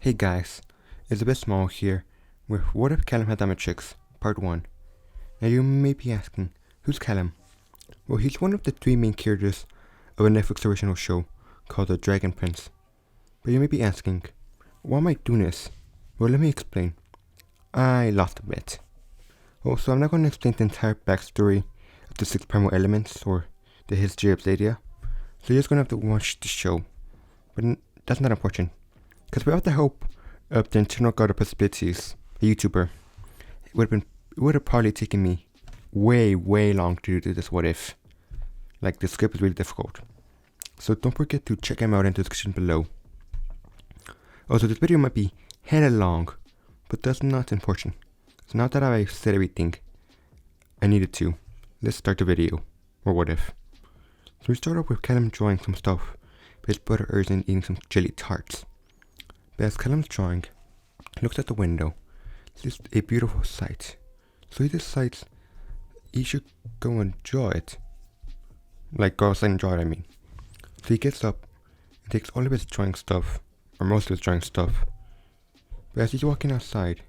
Hey guys, it's a bit small here with What If Callum Had Omnitrix, Part 1. Now you may be asking, who's Callum? Well, he's one of the three main characters of a Netflix original show called The Dragon Prince. But you may be asking, why am I doing this? Well, let me explain. I lost a bit. Also, I'm not going to explain the entire backstory of the 6 primal elements or the history of Zadia, so you're just going to have to watch the show. But that's not important. Because without the help of the internal god of possibilities, a YouTuber, it would have probably taken me way long to do this what if. Like, the script is really difficult. So don't forget to check him out in the description below. Also, this video might be hella long, but that's not important. So now that I've said everything I needed to, let's start the video, or what if. So we start off with Callum drawing some stuff, but his brother Urson eating some jelly tarts. But as Callum's drawing, he looks at the window, sees a beautiful sight. So he decides he should go and draw it. Like, go outside and draw it, I mean. So he gets up and takes all of his drawing stuff, or most of his drawing stuff. But as he's walking outside,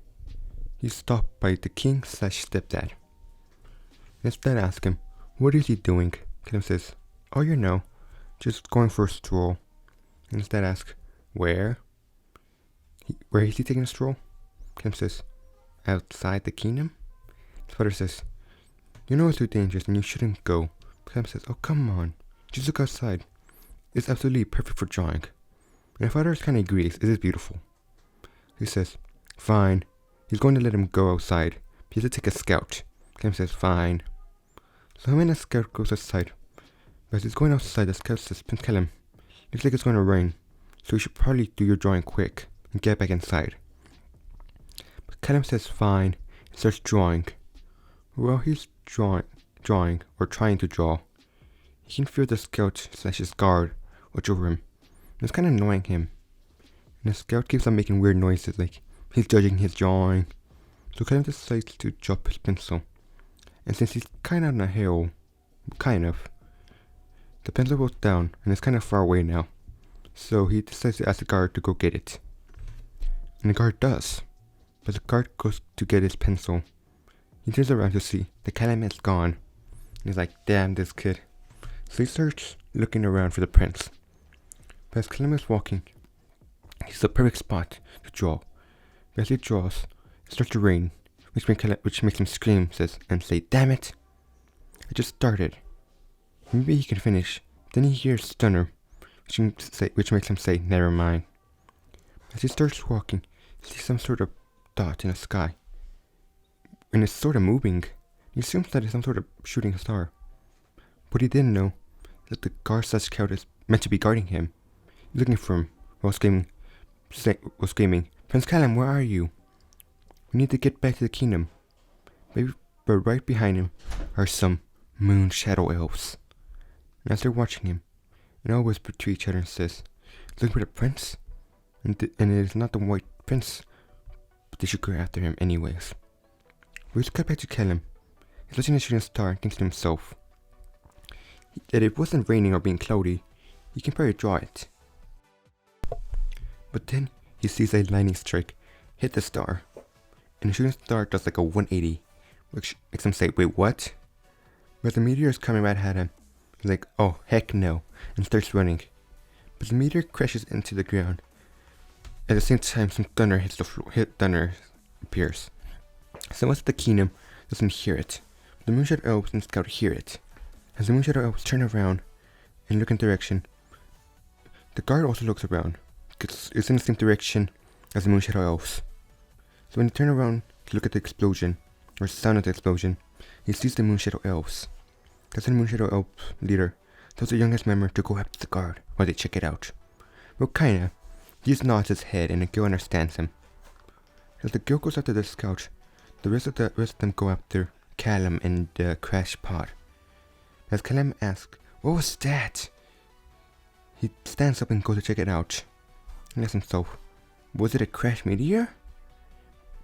he's stopped by the king/stepdad. His dad asks him, what is he doing? Callum says, oh, you know, just going for a stroll. And his dad asks, where? Where is he taking a stroll? Callum says, outside the kingdom? His father says, you know it's too dangerous and you shouldn't go. Callum says, oh come on, just look outside. It's absolutely perfect for drawing. And his father kind of agrees, it is beautiful. He says, fine. He's going to let him go outside. He has to take a scout. Callum says, fine. So him and the scout goes outside. But as he's going outside, the scout says, Prince Callum, looks like it's going to rain, so you should probably do your drawing quick and get back inside. But Callum says fine and starts drawing. While he's drawing or trying to draw, he can feel the scout/his guard watch over him. And it's kind of annoying him. And the scout keeps on making weird noises like he's judging his drawing. So Callum decides to drop his pencil. And since he's kind of on a hill, the pencil goes down and it's kind of far away now. So he decides to ask the guard to go get it. And the guard does. But the guard goes to get his pencil. He turns around to see the Callum is gone. And he's like, damn this kid. So he starts looking around for the prince. But as Callum is walking, he sees a perfect spot to draw. But as he draws, it starts to rain, which makes him scream and say, damn it! I just started. Maybe he can finish. Then he hears Stunner, which makes him say, never mind. As he starts walking, he sees some sort of dot in the sky. And it's sort of moving. He assumes that it's some sort of shooting star. But he didn't know that the guard/scout is meant to be guarding him. He's looking for him while screaming, Prince Callum, where are you? We need to get back to the kingdom. But right behind him are some moon shadow elves. And as they're watching him, they all whisper to each other and says, looking for the prince? And it is not the white prince, but they should go after him anyways. We just cut back to Callum. He's watching the shooting star and thinks to himself that if it wasn't raining or being cloudy, he can probably draw it. But then he sees a lightning strike hit the star, and the shooting star does like a 180, which makes him say, wait, what? But the meteor is coming right at him. He's like, oh heck no, and starts running. But the meteor crashes into the ground. At the same time, some thunder hits the floor. Thunder appears. So most of the kingdom doesn't hear it. The Moonshadow Elves and Scout hear it. As the Moonshadow Elves turn around and look in direction, the guard also looks around. It's in the same direction as the Moonshadow Elves. So when they turn around to look at the explosion, or sound of the explosion, he sees the Moonshadow Elves. That's when the Moonshadow Elf leader tells the youngest member to go after the guard while they check it out. Well, kinda. He just nods his head and the girl understands him. As the girl goes after the scout, the rest of them go after Callum in the crash pod. As Callum asks, what was that? He stands up and goes to check it out. And asks himself, was it a crash meteor?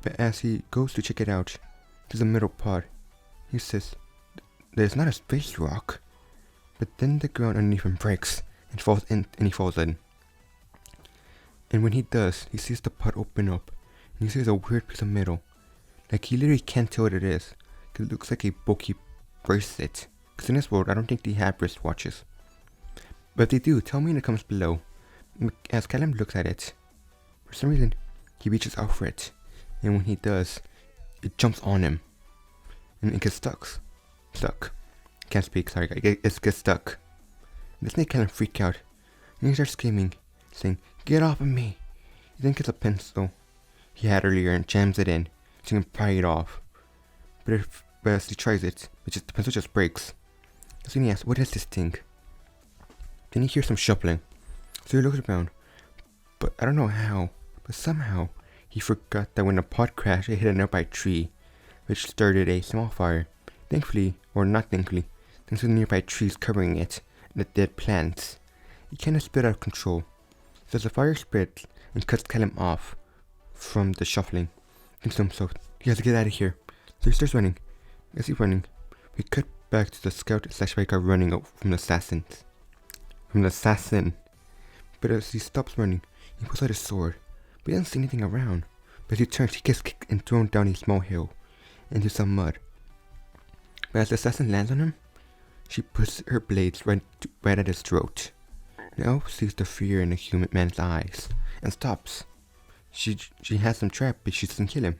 But as he goes to check it out, to the middle pod, he says, there's not a space rock. But then the ground underneath him breaks and he falls in. And when he does, he sees the pot open up, and he sees a weird piece of metal. Like, he literally can't tell what it is, because it looks like a bulky bracelet. Because in this world, I don't think they have wristwatches. But if they do, tell me in the comments below. As Callum looks at it, for some reason, he reaches out for it. And when he does, it jumps on him. And it gets stuck. Can't speak, sorry guys. It gets stuck. This made Callum freak out. And he starts screaming, saying, "Get off of me!" He then gets a pencil he had earlier and jams it in, so he can pry it off. But as he tries it, the pencil just breaks. So then he asks, "What is this thing?" Then he hears some shuffling. So he looks around. But I don't know how, but somehow he forgot that when the pot crashed, it hit a nearby tree, which started a small fire. Thankfully, or not thankfully, thanks to the nearby trees covering it and the dead plants, it kind of split out of control. So as the fire spreads and cuts Callum off from the shuffling, he thinks to himself, he has to get out of here. So he starts running. As he's running, we cut back to the scout/biker running out from the assassin. But as he stops running, he pulls out his sword, but he doesn't see anything around. But as he turns, he gets kicked and thrown down a small hill into some mud. But as the assassin lands on him, she puts her blades right at his throat. The elf sees the fear in the human man's eyes and stops. She has him trapped, but she doesn't kill him.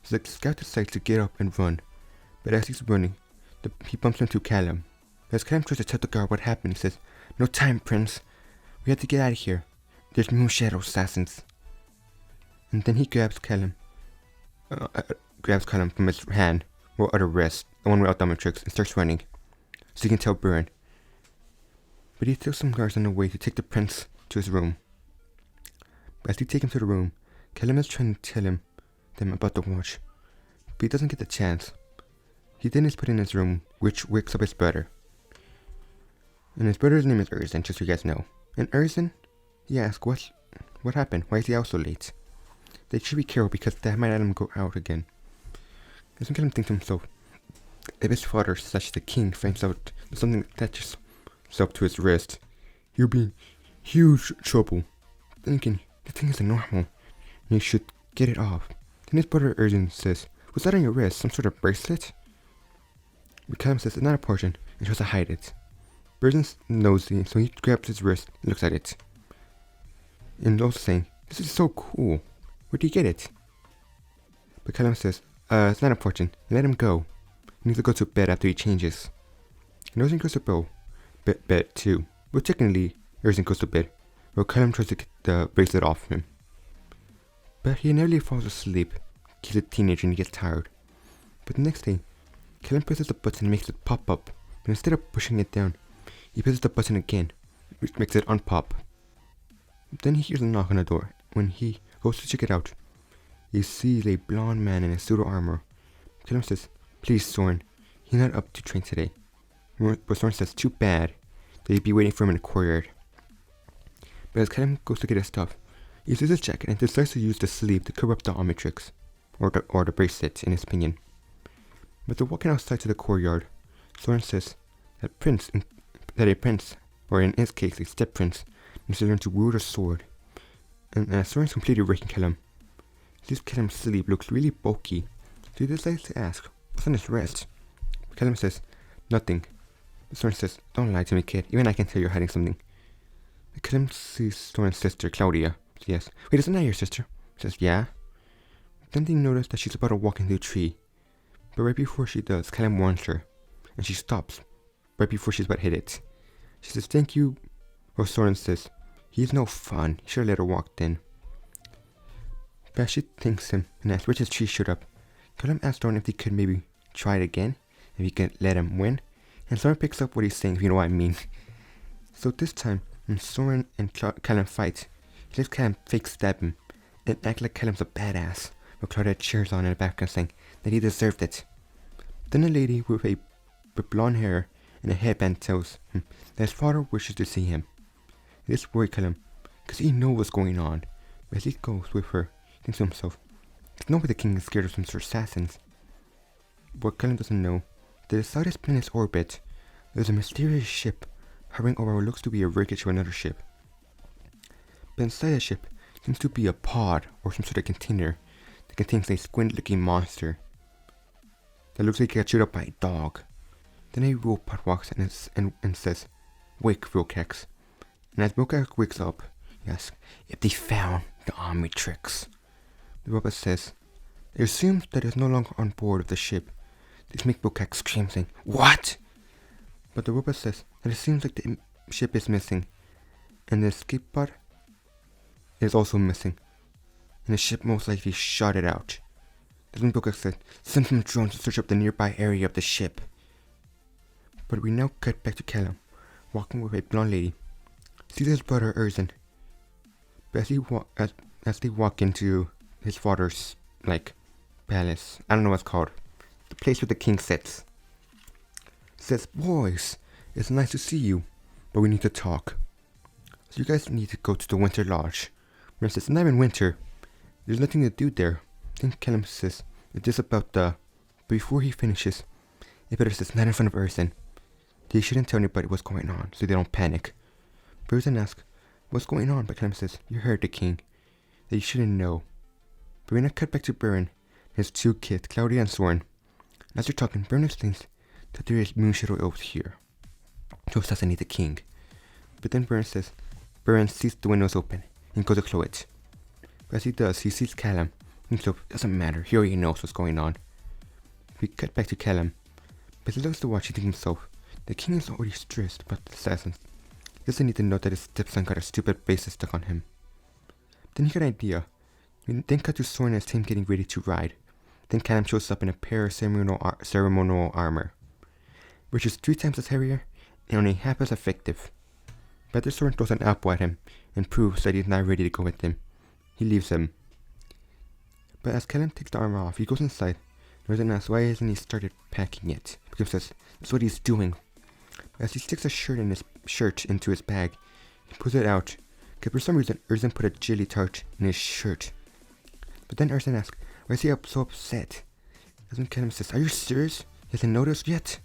So the scout decides to get up and run, but as he's running, he bumps into Callum. As Callum tries to tell the guard what happened, he says, "No time, Prince. We have to get out of here. There's moon shadow assassins." And then he grabs Callum from his hand, or other wrist, the one without omnitrix, and starts running, so he can tell Burn. But he tells some guards on the way to take the prince to his room. But as they take him to the room, Callum is trying to tell them about the watch, but he doesn't get the chance. He then is put in his room, which wakes up his brother. And his brother's name is Erzin, just so you guys know. And Erzin, he asks, what happened? Why is he out so late? They should be careful because that might let him go out again. And some Callum thinks to himself, if his father / the king finds out something attaches itself to his wrist, he'll be in huge trouble. Thinking, the thing isn't normal, and he should get it off. Then his brother Erzin says, "Was that on your wrist? Some sort of bracelet?" But Callum says it's not important and tries to hide it. Erzin knows it, so he grabs his wrist and looks at it. And also saying, "This is so cool. Where'd you get it?" But Callum says, "It's not important, and let him go. He needs to go to bed after he changes." And Erzin goes to bed too. Well, technically, Erzin goes to bed, while Callum tries to get the bracelet off him. But he nearly falls asleep. He's a teenager and he gets tired. But the next day, Callum presses the button and makes it pop up. But instead of pushing it down, he presses the button again, which makes it unpop. Then he hears a knock on the door. When he goes to check it out, he sees a blonde man in a suit of armor. Callum says, "Please, Soren, he's not up to train today." But Soren says, "Too bad. They'd be waiting for him in the courtyard." But as Callum goes to get his stuff, he sees his jacket and decides to use the sleeve to cover up the omnitrix, or the bracelet, in his opinion. But they're walking outside to the courtyard. Soren says that a prince, or in his case a step prince, needs to learn to wield a sword. And Soren's completely wrecking Callum. This Callum's sleeve looks really bulky, so he decides to ask, "What's on his wrist?" But Callum says, "Nothing." But Soren says, "Don't lie to me, kid. Even I can tell you're hiding something." Callum sees Soren's sister, Claudia. Yes. "Wait, isn't that your sister?" Says, "Yeah." Then they notice that she's about to walk into a tree. But right before she does, Callum warns her, and she stops right before she's about to hit it. She says, "Thank you." Or Soren says, "He's no fun. You should have let her walk then." But she thanks him and asks which his tree showed up. Callum asks Soren if they could maybe try it again, if he could let him win. And Soren picks up what he's saying, if you know what I mean. So this time, when Soren and Callum fight, he lets Callum fake stab him and act like Callum's a badass, while Claudia cheers on in the background saying that he deserved it. Then a lady with blonde hair and a headband tells him that his father wishes to see him. This worries Callum, because he knows what's going on. But as he goes with her, he thinks to himself, there's no way the king is scared of some sort of assassins. What Callum doesn't know, that inside his planet's orbit, there's a mysterious ship hovering over what looks to be a wreckage of another ship. But inside the ship, Seems to be a pod or some sort of container that contains a squid-looking monster that looks like it got chewed up by a dog. Then a robot walks in and says, "Wake, Wilkex." And as Wilkex wakes up, he asks if they found the omnitrix. The robot says, "It assumes that it's no longer on board of the ship." This makes Wilkex scream, saying, "What?" But the robot says that it seems like the ship is missing, and the escape pod is also missing, and the ship most likely shot it out. That's when Wilkex said, "Send some drones to search up the nearby area of the ship." But we now cut back to Callum, walking with a blonde lady. Sees his brother Erzin. But as they walk into his father's, palace, I don't know what it's called, the place where the king sits, says, "Boys, it's nice to see you, but we need to talk. So you guys need to go to the Winter Lodge." Ren says, "Not in winter. There's nothing to do there." Then Callum says, "It's just about the..." But before he finishes, it better says, "Not in front of Erzin. They shouldn't tell anybody what's going on, so they don't panic." Erzin asks, "What's going on?" But Callum says, "You heard the king. That you shouldn't know." But we now cut back to Baron, his two kids, Claudia and Soren. As they're talking, Baron explains that there is moonshadow elves here to assassinate the king. But then Baron sees the windows open and goes to close it. But as he does, he sees Callum. And so it doesn't matter, he already knows what's going on. We cut back to Callum. But as he looks to watch, he thinks himself, the king is already stressed about the assassins. He doesn't need to know that his stepson got a stupid bracelet stuck on him. Then he got an idea. We then cut to Soren and his team getting ready to ride. Then Callum shows up in a pair of ceremonial armor, which is 3 times as heavier and only half as effective. But the Soren throws an apple at him and proves that he's not ready to go with him. He leaves him. But as Callum takes the armor off, he goes inside. Erzin asks why hasn't he started packing yet, because he says that's what he's doing. As he sticks a shirt into his bag, he pulls it out, because for some reason Erzin put a jelly tart in his shirt. But then Erzin asks, why is he so upset? That's when Callum says, "Are you serious? He hasn't noticed yet?"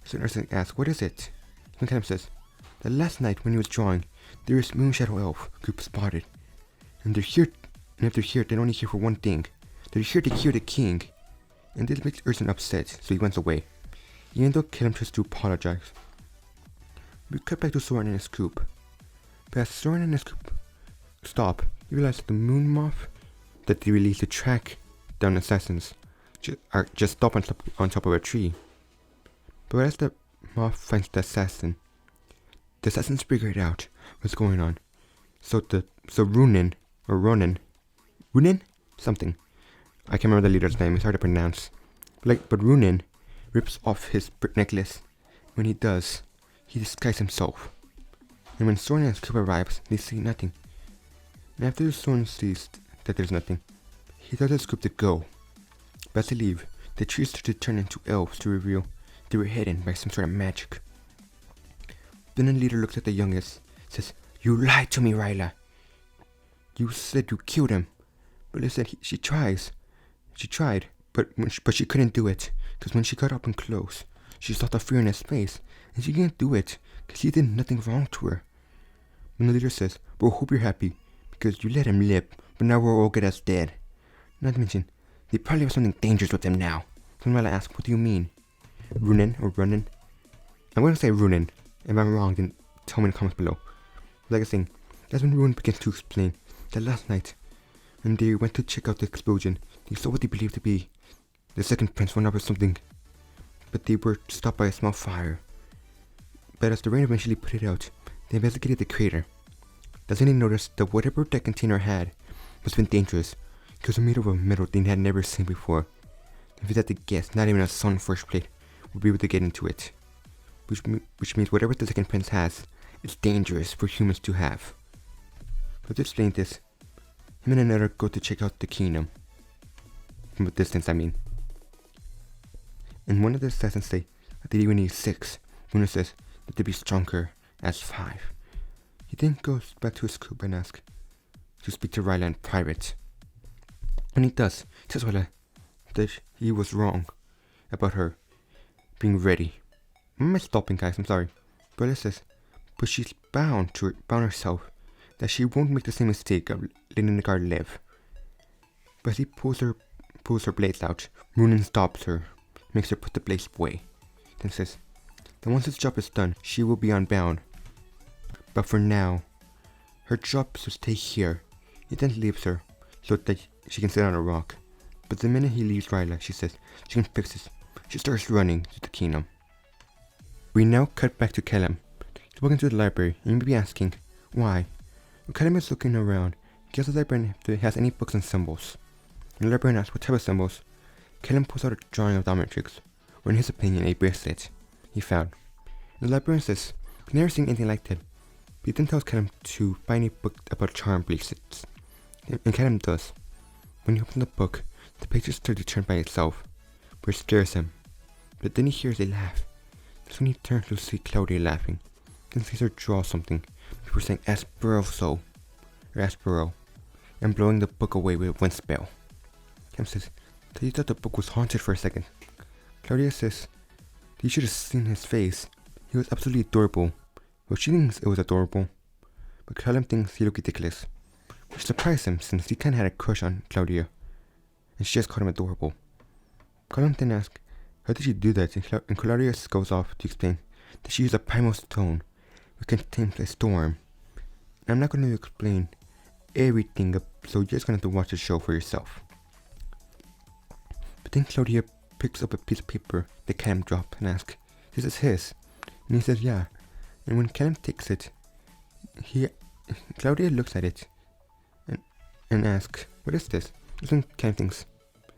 So Erzin asks, "What is it?" Then Callum says, that last night when he was drawing, there is Moonshadow Elf group spotted. And they're here, and if they're here, they're only here for one thing. They're here to kill the king. And this makes Erzin upset, so he runs away. Even though Callum tries to apologize. We cut back to Soren and his group. But as Soren and his group stop, you realize that the moon moth that they released to track down assassins are just stop on top of a tree. But as the moth finds the assassins figure it out what's going on. So Ronin, something. I can't remember the leader's name, it's hard to pronounce. But Ronin rips off his necklace. When he does, he disguises himself. And when Soren and his group arrives, they see nothing. And after Soren sees that there's nothing, he tells his group to go. But as they leave, the trees start to turn into elves to reveal they were hidden by some sort of magic. Then the leader looks at the youngest, says, "You lied to me, Ryla. You said you killed him." But they said she tried, but she couldn't do it, because when she got up and close, she saw the fear in his face, and she didn't do it, because he did nothing wrong to her. And the leader says, "Well, hope you're happy, because you let him live, but now we're all good as dead." Not to mention, they probably have something dangerous with them now. So Ryla asks, "What do you mean? Runin or Runin?" I'm going to say Runin. If I'm wrong, then tell me in the comments below. Like I was saying, that's when Runin begins to explain that last night, when they went to check out the explosion, they saw what they believed to be the second prince went up with something, but they were stopped by a small fire. But as the rain eventually put it out, they investigated the crater. That's when they noticed that whatever that container had must have been dangerous, because it was made of a metal they had never seen before. If you had to guess, not even a sunforged plate would be able to get into it. Which means whatever the second prince has, it's dangerous for humans to have. But to explain this, him and another go to check out the kingdom. From a distance, I mean. And one of the assassins say that they even need 6. One says that they'd be stronger as 5. He then goes back to his group and asks to speak to Ryla in private. When he does, he tells Ryla that he was wrong about her being ready. Am I stopping, guys? I'm sorry. Ryla says, but she's bound herself, that she won't make the same mistake of letting the guard live. But as he pulls her blades out, Ronan stops her, makes her put the blades away, then says that once his job is done, she will be unbound. But for now, her job is to stay here. He then leaves her so that she can sit on a rock. But the minute he leaves Ryla, she says she can fix this. She starts running to the kingdom. We now cut back to Callum. He's walking to the library, and you may be asking, why? When Callum is looking around, he asks the librarian if he has any books and symbols. When the librarian asks what type of symbols, Callum pulls out a drawing of the omnitrix, or in his opinion, a bracelet he found. The librarian says he's never seen anything like that, but he then tells Callum to find a book about charm bracelets. And Callum does. When he opens the book, the pages start to turn by itself, but it scares him. But then he hears a laugh. That's when he turns to see Claudia laughing, then sees her draw something before saying Aspero, and blowing the book away with one spell. Callum says that he thought the book was haunted for a second. Claudia says that you should have seen his face. He was absolutely adorable. Well, she thinks it was adorable, but Callum thinks he looked ridiculous, which surprised him since he kinda had a crush on Claudia, and she just called him adorable. Callum then asks, how did she do that? And Claudia goes off to explain that she used a primal stone which contains a storm. And I'm not going to explain everything, so you're just going to have to watch the show for yourself. But then Claudia picks up a piece of paper that Callum dropped and asks, this is his? And he says, yeah. And when Callum takes it, Claudia looks at it and asks, what is this? That's when Callum thinks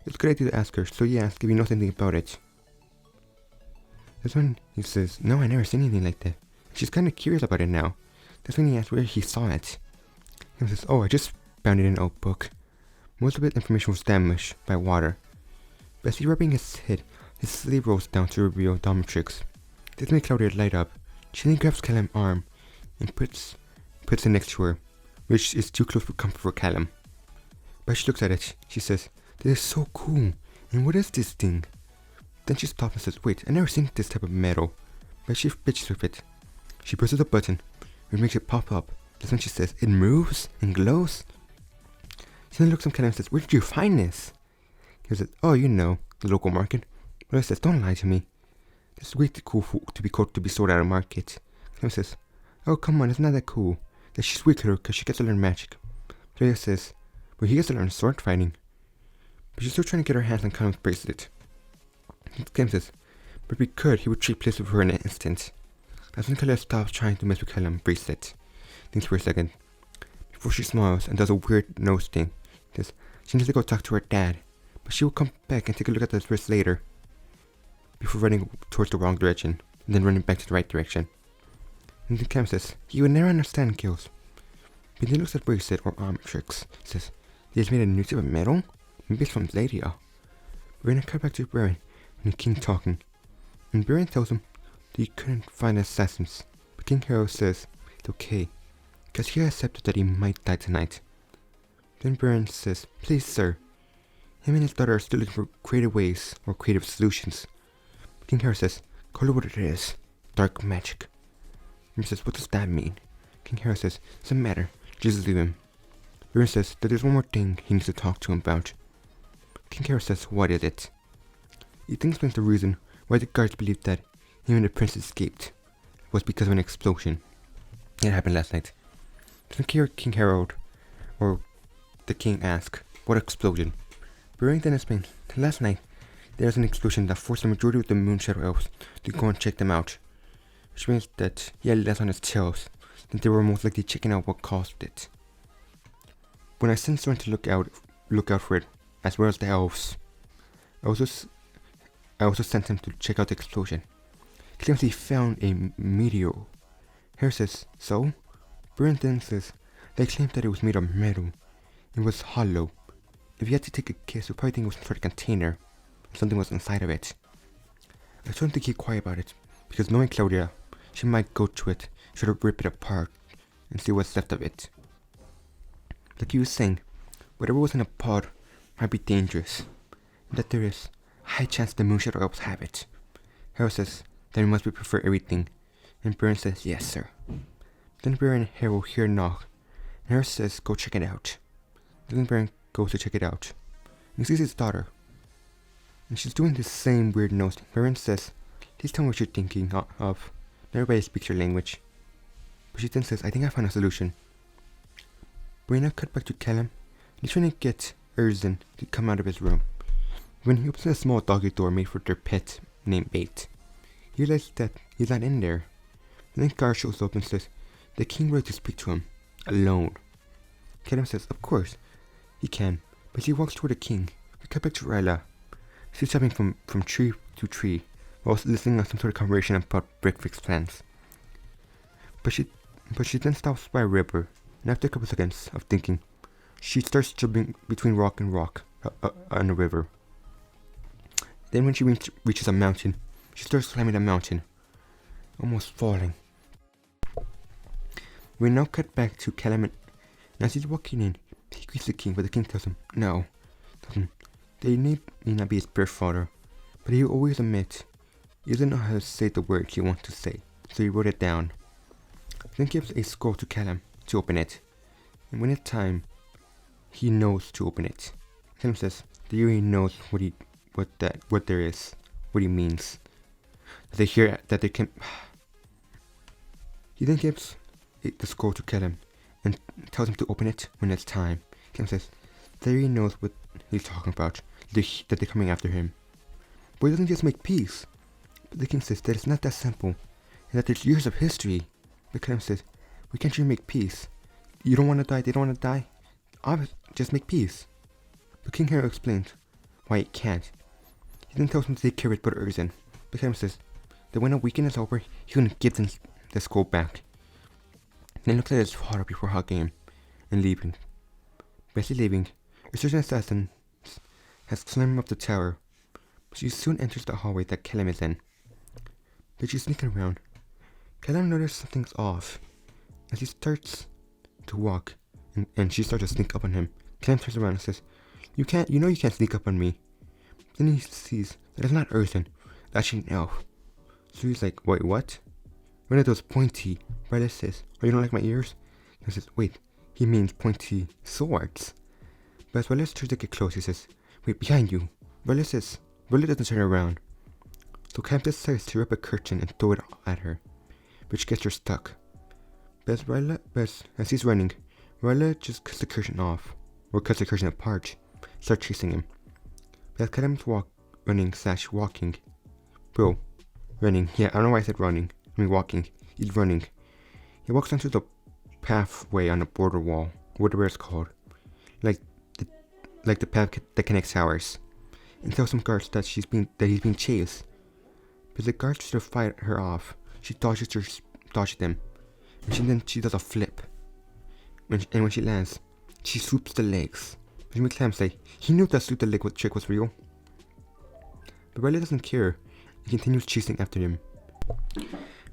it's a good idea to ask her, so he asks if he knows anything about it. That's when he says, no, I never seen anything like that. She's kind of curious about it now. That's when he asks where he saw it. He says, oh, I just found it in an old book. Most of the information was damaged by water. But as he's rubbing his head, his sleeve rolls down to reveal the omnitrix. This makes Claudia light up. She then grabs Callum's arm and puts it next to her, which is too close for comfort for Callum. But as she looks at it, she says, this is so cool, and what is this thing? Then she stops and says, wait, I've never seen this type of metal. But she bitches with it. She presses a button, which makes it pop up. That's when she says, it moves and glows. She then looks at Callum and says, where did you find this? He says, oh, you know, the local market. But I says, don't lie to me. This is way too cool to be sold at a market. Callum says, oh, come on, it's not that cool. That she's weaker because she gets to learn magic. Claudia says, well, he gets to learn sword fighting. But she's still trying to get her hands on Callum's bracelet. Callum says, but if we could, he would trade places with her in an instant. That's when Claudia stops trying to mess with Callum's bracelet. Thinks for a second, before she smiles and does a weird nose thing. Says she needs to go talk to her dad, but she will come back and take a look at the wrist later, before running towards the wrong direction, and then running back to the right direction. And then Callum says, you would never understand, Kills. But then he looks at bracelet or omnitrix, says, it's made a new type of metal? Maybe it's from Zadia. We're gonna cut back to Baron and the king talking. And Baron tells him that he couldn't find the assassins. But King Hero says it's okay, because he accepted that he might die tonight. Then Baron says, please sir, him and his daughter are still looking for creative ways or creative solutions. But King Hero says, call it what it is, dark magic. And he says, what does that mean? King Hero says, doesn't matter, just leave him. Baron says that there's one more thing he needs to talk to him about. King Hero says, what is it? He then explains the reason why the guards believed that him and the prince escaped was because of an explosion. It happened last night. So King Harold, or the king, asks, what explosion? Baron then explains that last night there was an explosion that forced the majority of the Moon Shadow Elves to go and check them out. Which means that he had less on his tails, that they were most likely checking out what caused it. When I sent someone to look out for it, as well as the elves, I also sent him to check out the explosion. He claims he found a meteor. Hare says, so? Baron then says, they claimed that it was made of metal. It was hollow. If you had to take a guess, you'd probably think it was some sort of container. Something was inside of it. I told him to keep quiet about it, because knowing Claudia, she might go to it, try to rip it apart, and see what's left of it. Like he was saying, whatever was in a pod might be dangerous, and that there is a high chance the Moon Shadow Elves have it. Hero says that we must prepare everything, and Baron says, yes sir. Then Baron and Hero hear a knock, Nurse says, go check it out. Baron goes to check it out. And he sees his daughter. And she's doing the same weird nose. Baron says, please tell me what you're thinking of. Everybody speaks your language. But she then says, I think I found a solution. We now cut back to Callum. He's trying to get Erzin to come out of his room. When he opens a small doggy door made for their pet named Bait, he realizes that he's not in there. And then guard shows up and says, the king would like to speak to him, alone. Callum says, of course, he can. But as he walks toward the king, we cut back to Ryla. She's jumping from tree to tree, while listening to some sort of conversation about breakfast plans. But she then stops by a river, and after a couple seconds of thinking, she starts jumping between rock and rock on the river. Then when she reaches a mountain, she starts climbing the mountain, almost falling. We now cut back to Callum, and as he's walking in, he greets the king, but the king tells him, no, they may not be his birth father, but he will always admit he doesn't know how to say the words he wants to say, so he wrote it down. Then gives a scroll to Callum to open it, and when it's time, he knows to open it. Callum says that he already knows what there is, what he means. They hear that they can. He then gives the scroll to Callum and tells him to open it when it's time. Callum says that he knows what he's talking about, that they're coming after him. But he doesn't just make peace. But the king says that it's not that simple, and that there's years of history. But Callum says, we can't really make peace. You don't want to die, they don't want to die. Obviously, just make peace. But King Hero explains why he can't. He then tells him to take care of his brother Erzin. But Callum says that when the weekend is over, he's going to give them the scroll back. Then looks at his father before hugging him and leaving. But as he's leaving, a certain assassin has climbed up the tower. But she soon enters the hallway that Callum is in. But she's sneaking around. Callum notices something's off as he starts to walk, and she starts to sneak up on him. Callum turns around and says, you can't sneak up on me. Then he sees that it's not Erzin, it's actually an elf. So he's like, wait, what? One of those pointy, Ryla says, oh, you don't like my ears? He says, wait, he means pointy swords. But as Ryla tries to get close, he says, wait, behind you. Ryla doesn't turn around. So Callum decides to rip a curtain and throw it at her, which gets her stuck. But as he's running, Ryla just cuts the curtain off, or cuts the curtain apart, starts chasing him. But as Callum's walking. Yeah, I don't know why I said running. I mean walking. He's running. He walks onto the pathway on the border wall, whatever it's called, like the path that connects towers, and tells some guards that he's being chased. But the guards try to fight her off. She dodges them, and then she does a flip. And when she lands, she swoops the legs. Which makes Callum say he knew that swoop the leg trick was real. But Riley doesn't care and continues chasing after him.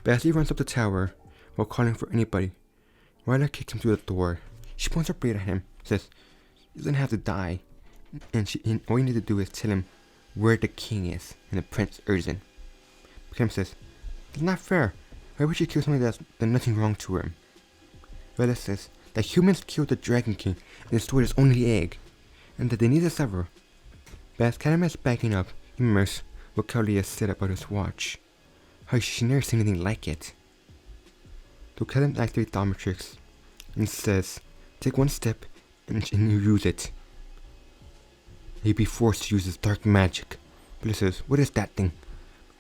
But as he runs up the tower while calling for anybody, Ryla kicks him through the door. She points her blade at him, says, "You doesn't have to die," and all you need to do is tell him where the king is and the Prince Erzin. Callum says, "It's not fair. Why would you kill somebody that's done nothing wrong to him?" Ryla says that humans killed the Dragon King and destroyed his only egg, and that they need to sever. But as Callum is backing up, he remembers what Claudia said about his watch. How she never seen anything like it. So Callum activates the omnitrix and says, "Take one step and you use it. You'd be forced to use his dark magic." Bliss says, "What is that thing?"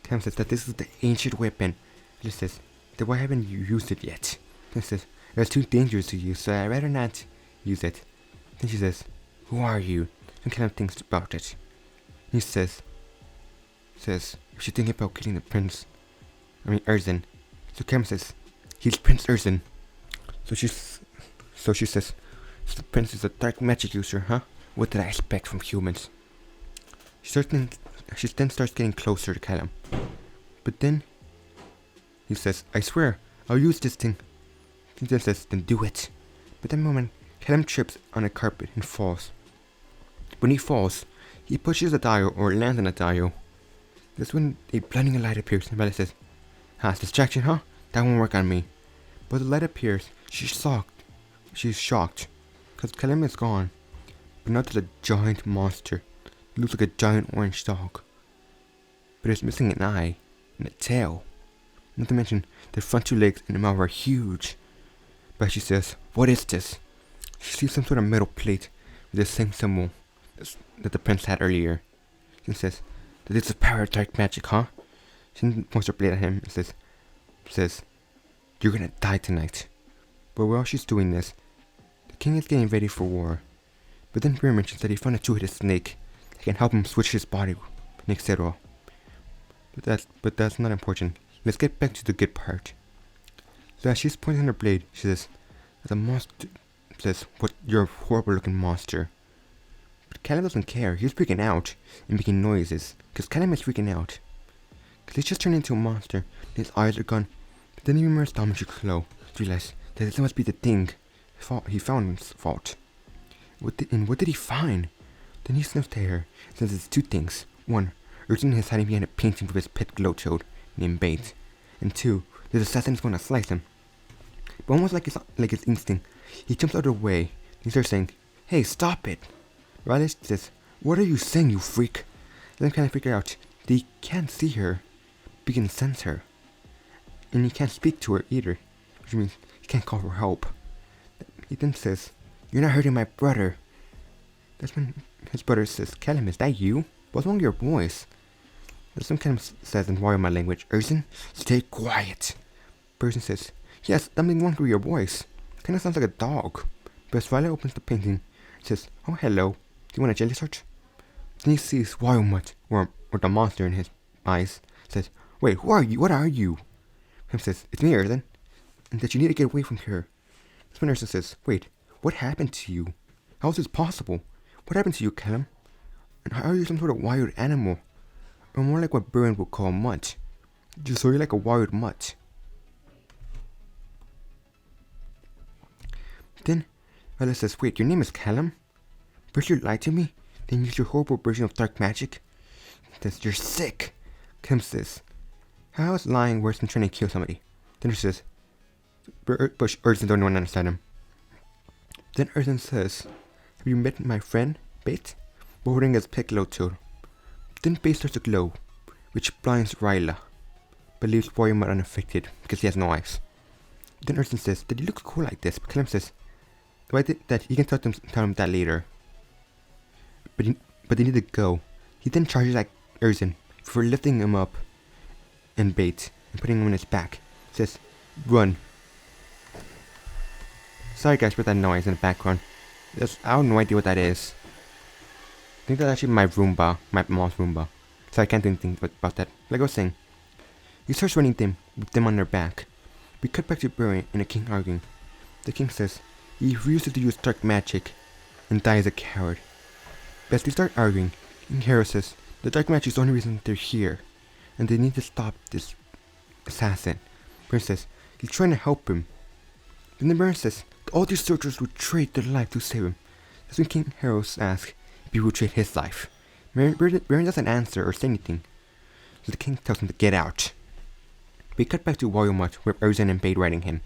Callum says that this is the ancient weapon. Bliss says, "Then why haven't you used it yet?" Bliss says, "It's too dangerous to use, so I'd rather not use it." Then she says, "Who are you?" And Callum thinks about it. He says, if she's thinking about killing the prince, Erzin. So Callum says, "He's Prince Erzin." So she says, "So the prince is a dark magic user, huh? What did I expect from humans?" She then starts getting closer to Callum. But then he says, "I swear, I'll use this thing." He then says, "Then do it." But that moment, Callum trips on a carpet and falls. When he falls, he pushes a dial or lands on a dial. That's when a blinding light appears and Bella says, "It's distraction, huh? That won't work on me." But the light appears. She's shocked she's shocked, because Callum is gone, but now there's a giant monster. It looks like a giant orange dog, but it's missing an eye and a tail. Not to mention, the front two legs and the mouth are huge. But she says, "What is this?" She sees some sort of metal plate with the same symbol that the prince had earlier. She says, "This is power of dark magic, huh?" She points her blade at him and says, "You're gonna die tonight." But while she's doing this, the king is getting ready for war. But then Bear mentions that he found a two-headed snake that can help him switch his body, etc. But that's not important. Let's get back to the good part. So as she's pointing her blade, she says, "The monster," says, "What? You're a horrible looking monster." But Callum doesn't care. He's freaking out and making noises, because Callum is freaking out. Because he's just turned into a monster, and his eyes are gone. But then he remembers the omnitrix glow to realize that this must be the thing he found in his vault. What did he find? Then he sniffs the air and says it's two things. One, Urchin is hiding behind a painting with his pet glowtoad named Bait. And two, the assassin is going to slice him. But almost like his instinct, he jumps out of the way. He starts saying, "Hey, stop it!" Riley says, "What are you saying, you freak?" Then kind of figure out that he can't see her, but he can sense her. And he can't speak to her either, which means he can't call for help. He then says, "You're not hurting my brother." That's when his brother says, "Callum, is that you? What's wrong with your voice?" That's when Callum says in warrior language, "Urson, stay quiet." Person says, "Yes, something wrong with your voice. Kinda sounds like a dog." But as Riley opens the painting, he says, "Oh, hello. Do you want a jelly search?" Then he sees Wildmutt, or the monster in his eyes, says, "Wait, who are you? What are you?" Him says, "It's me, Urson, and that you need to get away from here." That's when Urson says, "Wait, what happened to you? How is this possible? What happened to you, Callum? And how are you some sort of wild animal? Or more like what Burren would call a mutt. So you're like a wild mutt." Then Ella says, "Wait, your name is Callum? First you lied to me, then use your horrible version of dark magic? Says you're sick." Callum says, "How is lying worse than trying to kill somebody?" Then he says, but Urson don't want to understand him. Then Urson says, "Have you met my friend, Bait?" We're holding his piccolo tool. Then Bait starts to glow, which blinds Ryla, but leaves Warrior unaffected because he has no eyes. Then Urson says that he looks cool like this, but Callum says that he can tell him that later. But they need to go. He then charges like Urson for lifting him up and Bait and putting him on his back. Says, "Run." Sorry guys for that noise in the background. I have no idea what that is. I think that's actually my Roomba, my mom's Roomba. So I can't do anything about that. Like I was saying, he starts running with them on their back. We cut back to Burren and the king arguing. The king says he refuses to use dark magic and die as a coward. But as they start arguing, King Hero says the dark magic is the only reason they're here, and they need to stop this assassin. Burren says he's trying to help him. Then the Burren says all these soldiers would trade their life to save him. That's when King Hero asks if he would trade his life. Burren doesn't answer or say anything, so the king tells him to get out. We cut back to Wildmutt with Urson and Bait riding him.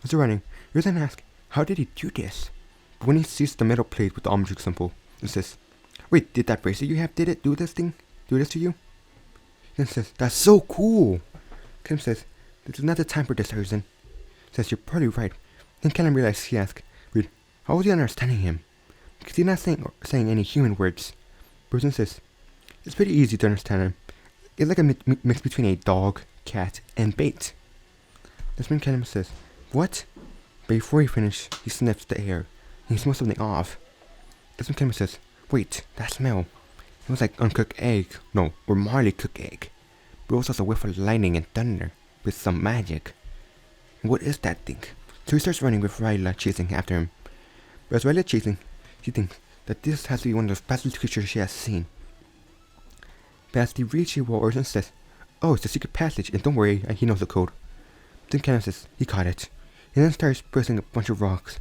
As they're running, Urson asks how did he do this? But when he sees the metal plate with the omnitrix symbol, he says, "Wait, did that bracelet you have do this to you?" Then says, "That's so cool." Callum says, "This is not the time for this, Urson." Says, "You're probably right." Then Callum realizes he asks, "Wait, how was he understanding him?" Because he's not saying any human words. Urson says, "It's pretty easy to understand him. It's like a mix between a dog, cat, and Bait." That's when Callum says, "What?" But before he finishes, he sniffs the air, and he smells something off. That's when Callum says, "Wait, that smell. It was like uncooked egg. No, or Marley cooked egg. But also has a whiff of lightning and thunder, with some magic. What is that thing?" So he starts running with Ryla chasing after him. But as Ryla chasing, she thinks that this has to be one of the fastest creatures she has seen. But as they reach the wall, Urson says, "Oh, it's the secret passage, and don't worry, he knows the code." Then Callum says he caught it. He then starts pressing a bunch of rocks,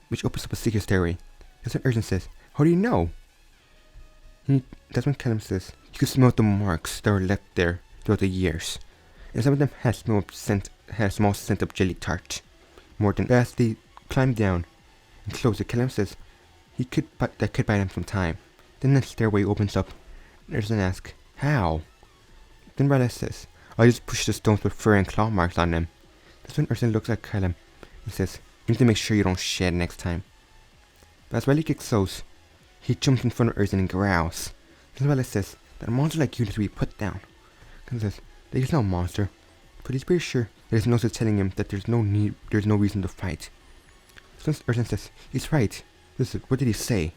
which opens up a secret stairway. That's when Urson says, "How do you know?" That's when Callum says you can smell the marks that were left there throughout the years, and some of them had a small scent of jelly tart. More than as they climb down, and close it. Callum says that could buy them some time. Then the stairway opens up. Urson asks, how? Then Riley says, I just push the stones with fur and claw marks on them. That's when Urson looks at Callum and says, you need to make sure you don't shed next time. But as Riley kicks Sos, he jumps in front of Urson and growls. Then Riley says that a monster like you needs to be put down. Callum says that he's not a monster, but he's pretty sure that his nose is telling him that there's no reason to fight. So Urson says, he's right. Listen, what did he say?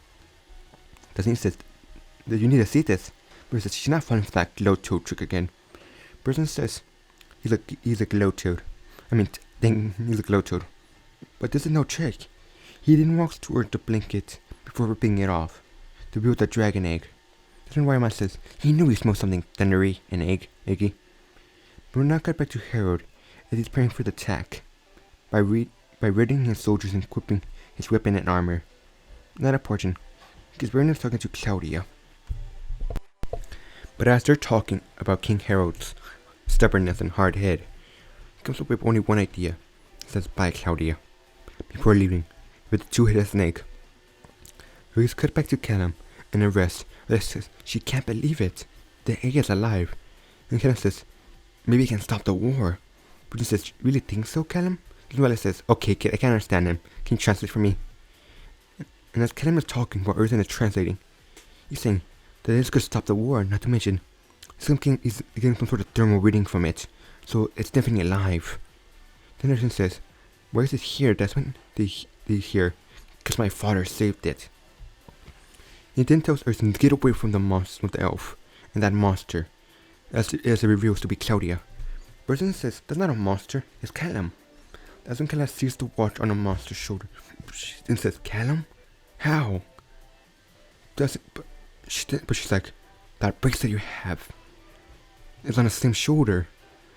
Doesn't he say that you need to see this? But he says she's not falling for that glow toad trick again. Urson says he's a glow toad. He's a glow toad. But this is no trick. He then walks toward the blanket before ripping it off to build the dragon egg. Then Wireman says he knew he smelled something thundery and eggy. But we'll now cut back to Harold as he's preparing for the attack by readying his soldiers and equipping his weapon and armor. Not important, because Bernard's talking to Claudia. But as they're talking about King Harold's stubbornness and hard head, he comes up with only one idea. He says, bye Claudia, before leaving with the two-headed snake. So he's cut back to Callum and the rest. That says she can't believe it. The egg is alive. And Callum says, maybe he can stop the war. But he says, really think so, Callum? And Riley says, okay kid, I can't understand him. Can you translate for me? And as Callum is talking while Urson is translating, he's saying that this could stop the war, not to mention he's getting some sort of thermal reading from it, so it's definitely alive. Then Urson says, why is it here? That's when they hear, because my father saved it. He then tells Urson to get away from the monster with the elf and that monster, as it reveals to be Claudia. Urson says that's not a monster, it's Callum. That's when Callum sees the watch on the monster's shoulder and says, Callum? How? But she's like, that bracelet you have is on the same shoulder.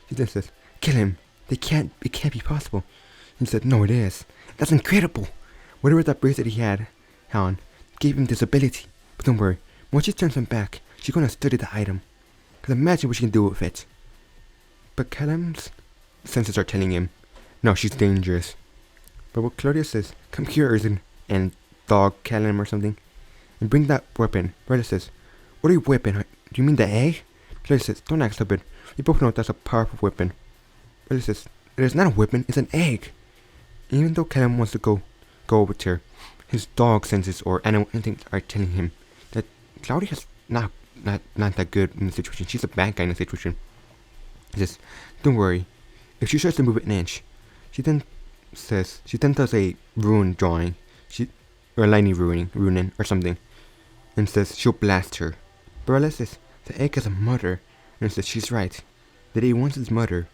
She then says, kill him. It can't be possible. He said, no, it is. That's incredible. Whatever that bracelet he had on gave him this ability. But don't worry, once she turns him back, she's gonna study the item. Cause imagine what she can do with it. But Callum's senses are telling him, no, she's dangerous. But what Claudia says, come here, Urson, and dog Callum or something, and bring that weapon. Riley says, what are you weapon? Do you mean the egg? Claudia says, don't act stupid. We both know that's a powerful weapon. Riley says, it is not a weapon, it's an egg. Even though Callum wants to go over to her, his dog senses or animal instincts are telling him that Claudia's not that good in the situation. She's a bad guy in the situation. He says, don't worry. If she tries to move it an inch, she then does a rune drawing. Or a lightning runing or something, and says she'll blast her. But Riley says the egg has a mother, and says she's right, that he wants his mother.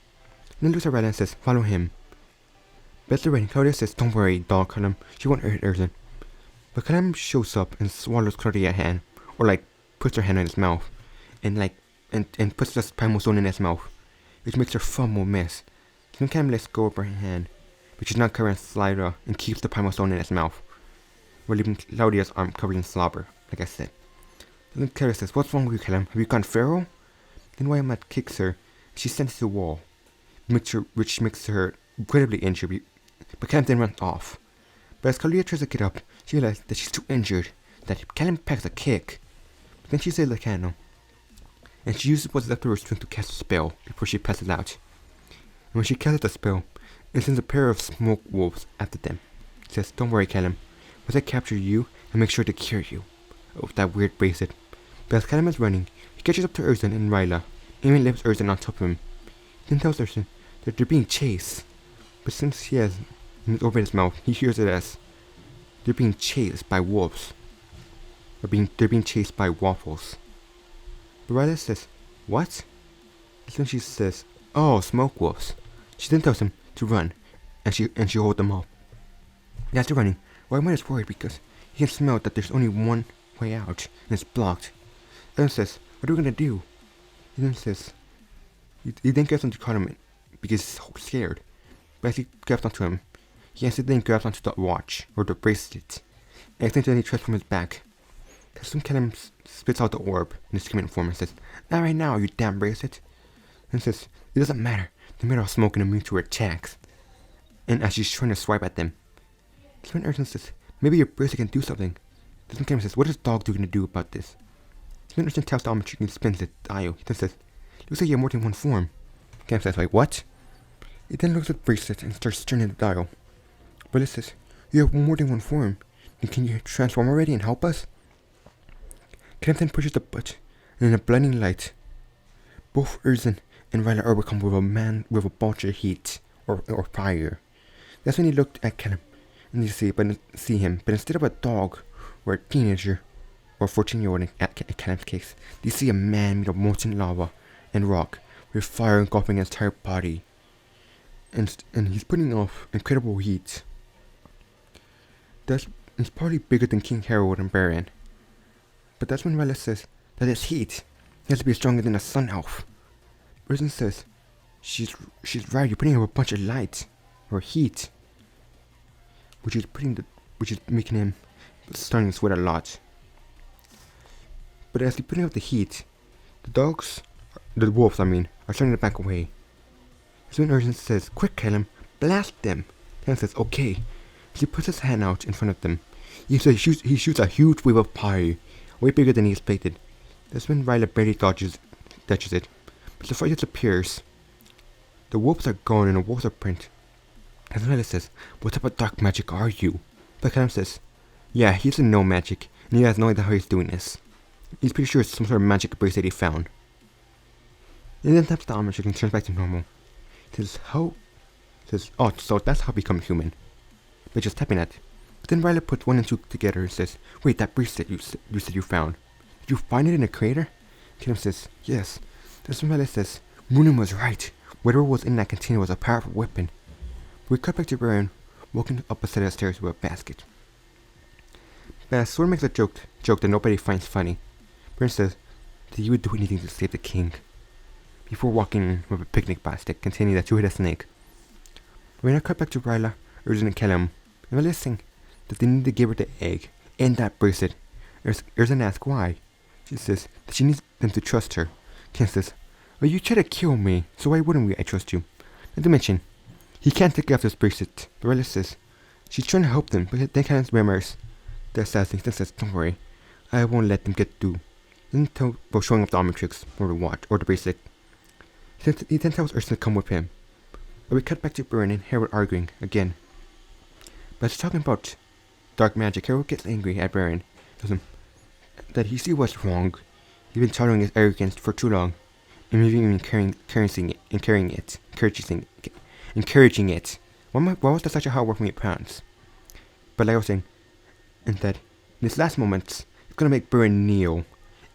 And then looks at Riley and says, follow him. But as they're waiting, Claudia says, don't worry, dog Callum, she won't hurt Urson. But Callum shows up and swallows Claudia's hand, or puts her hand in his mouth, and puts the primal stone in his mouth, which makes her fumble miss. Then Callum lets go of her hand, which is not covered in saliva, and keeps the primal stone in his mouth. We're leaving Claudia's arm covered in slobber, like I said. Then Claudia says, what's wrong with you, Callum? Have you gone feral? Then Wireman kicks her. She sends to the wall, which makes her incredibly injured. But Callum then runs off. But as Claudia tries to get up, she realizes that she's too injured, that Callum packs a kick. But then she says the candle, and she uses what's left of her strength to cast a spell before she passes out. And when she casts the spell, it sends a pair of smoke wolves after them. She says, don't worry, Callum. Once I capture you, I'll make sure to cure you of that weird bracelet. But as Callum is running, he catches up to Urson and Ryla, and even lifts Urson on top of him. He then tells Urson that they're being chased. But since he has it over his mouth, he hears it as they're being chased by wolves. They're being chased by waffles. But Ryla says, what? That's when she says, oh, smoke wolves. She then tells him to run, and she holds them up. And as they're running, Wireman is worried because he can smell that there's only one way out, and it's blocked. Then says, what are we gonna do? He then says, he then grabs onto Callum because he's so scared. But as he grabs onto him, he accidentally grabs onto the watch, or the bracelet, and accidentally tries from his back. That's when Callum spits out the orb in his screaming form and says, not right now, you damn bracelet. And says, it doesn't matter, they're made out of smoke and immune to her attacks. And as she's trying to swipe at them, that's when Urson says, Maybe your bracelet can do something. Then Callum says, what is dog gonna do about this? Then Urson tells the omnitrix and spins the dial. He then says, looks like you have more than one form. Callum says, wait, what? He then looks at the bracelet and starts turning the dial. But says, you have more than one form. Then can you transform already and help us? Callum then pushes the button, and in a blinding light, both Urson and Ryla are become with a man with a bunch of heat or fire. That's when he looked at Callum and you see him, but instead of a dog or a teenager or 14-year-old in Callum's case, you see a man made of molten lava and rock with fire engulfing his entire body, and he's putting off incredible heat. He's probably bigger than King Harold and Baron. But that's when Ryla says that it's heat. He has to be stronger than a sun elf. Urson says, she's right, you're putting up a bunch of light or heat, which is making him starting to sweat a lot. But as he's putting out the heat, the wolves are starting to back away. So when Urson says, quick Callum, blast them. Callum says, okay. So he puts his hand out in front of them. He shoots a huge wave of fire, way bigger than he expected. That's when Ryla barely dodges it. But the fire disappears. The wolves are gone and the wolves are print. And Ryla says, what type of dark magic are you? But Callum says, yeah, he doesn't know magic, and he has no idea how he's doing this. He's pretty sure it's some sort of magic bracelet he found. And then taps the omnitrix and turns back to normal. Says, oh, so that's how I become human. By just tapping it. But then Ryla puts 1 and 2 together and says, wait, that bracelet you said you found. Did you find it in a crater? Callum says, yes. That's when Ryla says, Moonin was right. Whatever was in that container was a powerful weapon. We cut back to Baron, walking up a set of stairs with a basket. Bass sort of makes a joke that nobody finds funny. Baron says that he would do anything to save the king, before walking with a picnic basket containing a 2-headed snake. We now cut back to Ryla, Urson and Callum, and Ryla's saying that they need to give her the egg and that bracelet. Urson asks why. She says that she needs them to trust her. Callum says, well, you try to kill me, so why wouldn't I trust you? Not to mention, he can't take off this bracelet. But Ryla says she's trying to help them, but then Callum remembers their sad things and says, don't worry, I won't let them get through. About showing up the omnitrix or the watch or the bracelet. He then tells Urson to come with him. But we cut back to Baron and Harold arguing again. But as talking about dark magic, Harold gets angry at Baron. Tells him that he sees what's wrong. He's been tolerating his arrogance for too long, and maybe even encouraging it. Why was that such a hard word for me to pronounce? But like I was saying, and that in his last moments, it's gonna make Baron kneel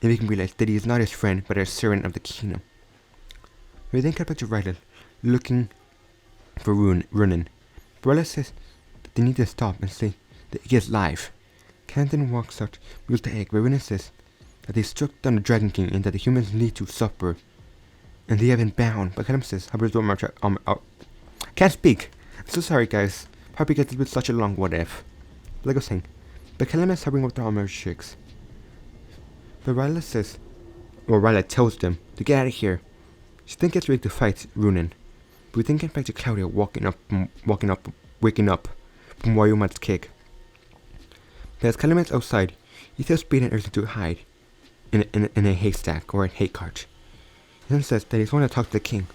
and make him realize that he is not his friend, but a servant of the kingdom. We then cut back to Ryla, looking for Runin. Ryla says that they need to stop and say that he is live. Callum walks out with the egg, but Runin says that they struck down the Dragon King and that the humans need to suffer, and they have been bound. But Callum says, can't speak. I'm so sorry, guys. Probably because it's been such a long what if. Like I was saying, but Callum is helping with the omnitrix. But Ryla tells them to get out of here. She then gets ready to fight Runin. But we then get back to Claudia waking up from Wayumat's kick. But as Callum is outside, he tells Speed and Urson to hide in a haystack or a hay cart. He then says that he's going to talk to the king.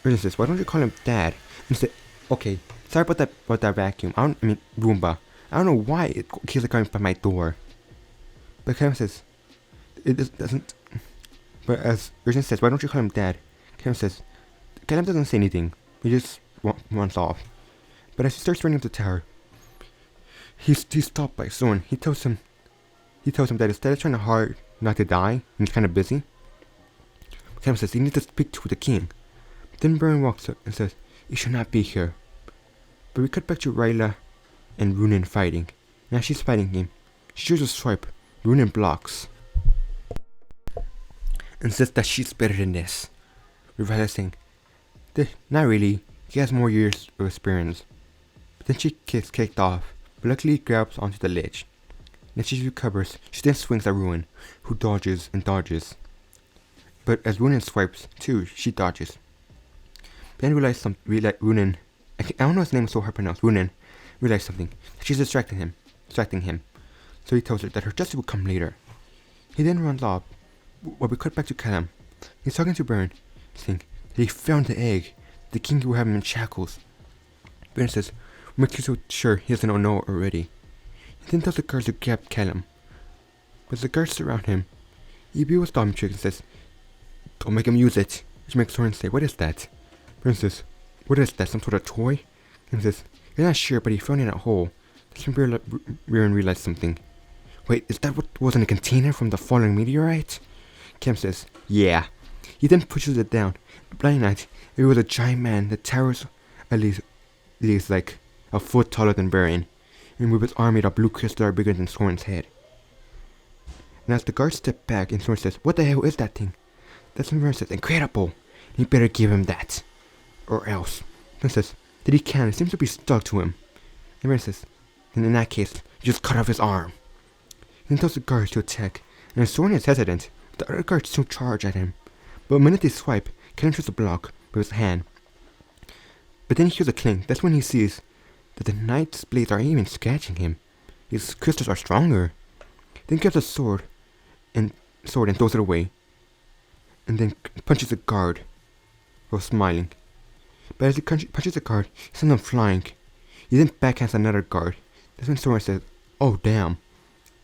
Urson says, why don't you call him Dad? And said, okay, sorry about that vacuum. Roomba. I don't know why it keeps coming by my door. But Callum says, it doesn't. But as Urson says, why don't you call him Dad? Callum says, Callum doesn't say anything. He just runs off. But as he starts running up the tower, he's stopped by someone. He tells him that instead of trying hard not to die, and he's kind of busy, Callum says he needs to speak to the king. Then Baron walks up and says, you should not be here. But we cut back to Ryla and Runin fighting. And as she's fighting him, she chooses a swipe. Runin blocks and says that she's better than this. With Ryla saying, not really, he has more years of experience. But then she gets kicked off, but luckily grabs onto the ledge. And as she recovers, she then swings at Runin, who dodges and dodges. But as Runin swipes too, she dodges. Then Runin, I don't know his name is so hard to pronounce. Runin realizes something. She's distracting him. distracting him. So he tells her that her justice will come later. He then runs off, while we cut back to Callum. He's talking to Byrne, saying that he found the egg. The king will have him in shackles. Byrne says, "We're so sure he doesn't know already." He then tells the guards to grab Callum. But as the guards surround him, he reveals the omnitrix and says, "Don't make him use it." Which makes Soren say, "What is that?" Byrne says, "What is that, some sort of toy?" And says, "He's not sure, but he found it in a hole." That's when Byrne realized something. "Wait, is that what was in the container from the falling meteorite?" Cam says, "Yeah." He then pushes it down. Blind night, it was a giant man that towers at least like a foot taller than Byrne, and with his arm made of blue crystal bigger than Soren's head. And as the guards step back, and Soren says, "What the hell is that thing?" That's when Byrne says, "Incredible! You better give him that, or else." Byrne says that he can. It seems to be stuck to him. And Byrne says, "And in that case, you just cut off his arm." He then tells the guards to attack, and as Soren is hesitant, the other guards still charge at him. But the minute they swipe, Callum tries to block with his hand. But then he hears a clink. That's when he sees that the knight's blades aren't even scratching him. His crystals are stronger. Then he grabs a sword and throws it away, and then punches the guard while smiling. But as he punches the guard, he sends him flying. He then backhands another guard. That's when Soren says, "Oh damn."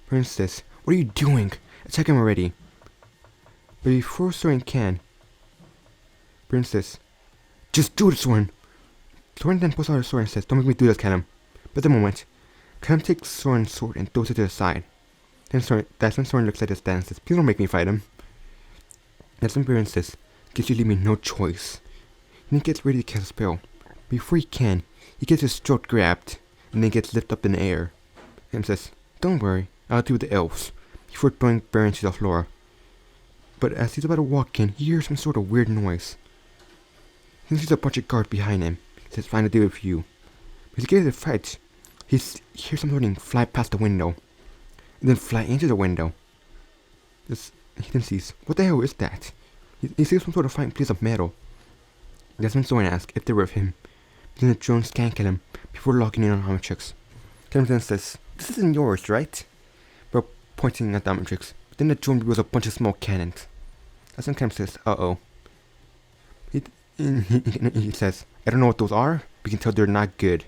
Byrne says, "What are you doing? Attack him already." But before Soren can, Byrne says, "Just do it, Soren." Soren then pulls out his sword and says, "Don't make me do this, Callum." But at the moment, Callum takes Soren's sword and throws it to the side. That's when Soren looks at his dad and says, "Please don't make me fight him." That's when Byrne says, "Guess you leave me no choice." And he gets ready to cast a spell. Before he can, he gets his throat grabbed, and then gets lifted up in the air. Callum says, "Don't worry, I'll deal with the elves," before throwing Byrne to the floor. But as he's about to walk in, he hears some sort of weird noise. He sees a bunch of guards behind him. He says, "Fine, to deal with you." But as he gets to the fight, he hears something fly past the window, and then fly into the window. He then sees, "What the hell is that?" He sees some sort of fine piece of metal. That's when someone asks if they're with him. Then the drones scan Callum before logging in on omnitrix. Callum then says, "This isn't yours, right?" But pointing at the omnitrix. Then the drone reveals a bunch of small cannons. That's when Callum says, "Uh-oh." He says, "I don't know what those are, but you can tell they're not good."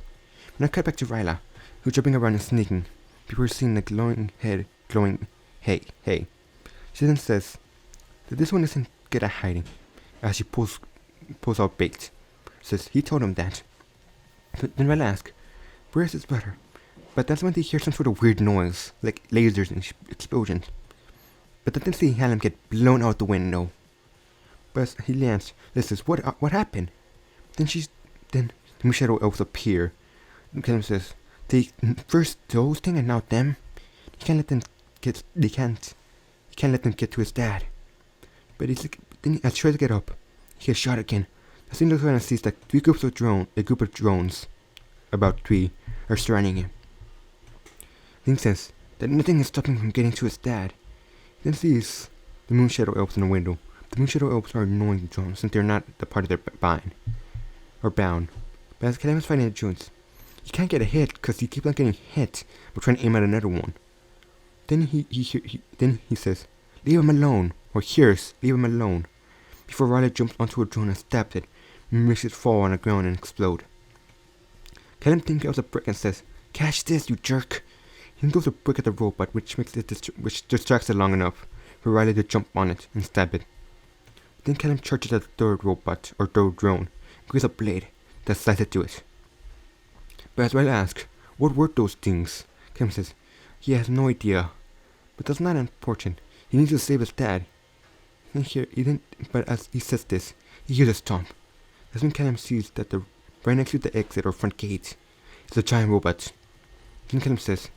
And I cut back to Ryla, who's jumping around and sneaking, before seeing the glowing head glowing, "Hey, hey." She then says that this one isn't good at hiding, as she pulls out bait. Says he told him that. Then Ryla asks, "Where is his brother?" But that's when they hear some sort of weird noise, like lasers and explosions. But then they see Callum get blown out the window. But as he lands, Liz says, What happened?" Then the Moon Shadow Elves appear. And Callum says, "They first those things and now them. He can't let them get. He can't let them get to his dad." But then as he tries to get up, he gets shot again. As he looks around and sees that a group of drones, about 3, are surrounding him. Then he says that nothing is stopping him from getting to his dad. Then sees the Moon Shadow Elves in the window. The Moon Shadow Elves are ignoring the drones since they're not the part of their bound. But as Callum is fighting the drones, he can't get a hit because he keeps on getting hit but trying to aim at another one. Then he says, "Leave him alone," or hears, "Leave him alone," before Riley jumps onto a drone and stabs it, and makes it fall on the ground and explode. Callum thinks it was a brick and says, "Catch this, you jerk!" He throws a brick at the robot, which distracts it long enough for Riley to jump on it and stab it. Then Callum charges at the third robot, or third drone, and grabs a blade that slices it to it. But as Riley asks, "What were those things?" Callum says, he has no idea. But that's not important. He needs to save his dad. But as he says this, he hears a stomp. That's when Callum sees that right next to the exit or front gate is a giant robot. Then Callum says,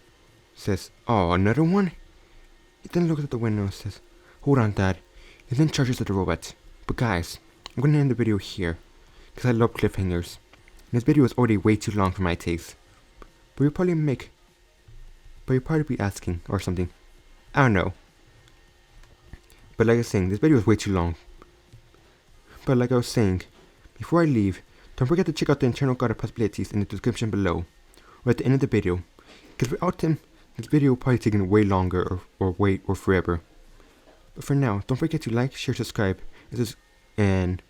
"Oh, another one?" He then looks at the window and says, "Hold on, Dad." He then charges at the robot. But guys, I'm going to end the video here, because I love cliffhangers. And this video is already way too long for my taste. But you'll probably be asking, or something. I don't know. But like I was saying, this video is way too long. But like I was saying, before I leave, don't forget to check out the internal guide of possibilities in the description below, or at the end of the video, because without them, this video will probably take way longer or forever. But for now, don't forget to like, share, subscribe, and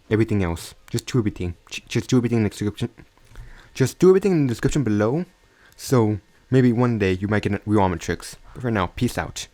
everything else. Just do everything. Just do everything in the description. Just do everything in the description below. So maybe one day you might get a real omnitrix. But for now, peace out.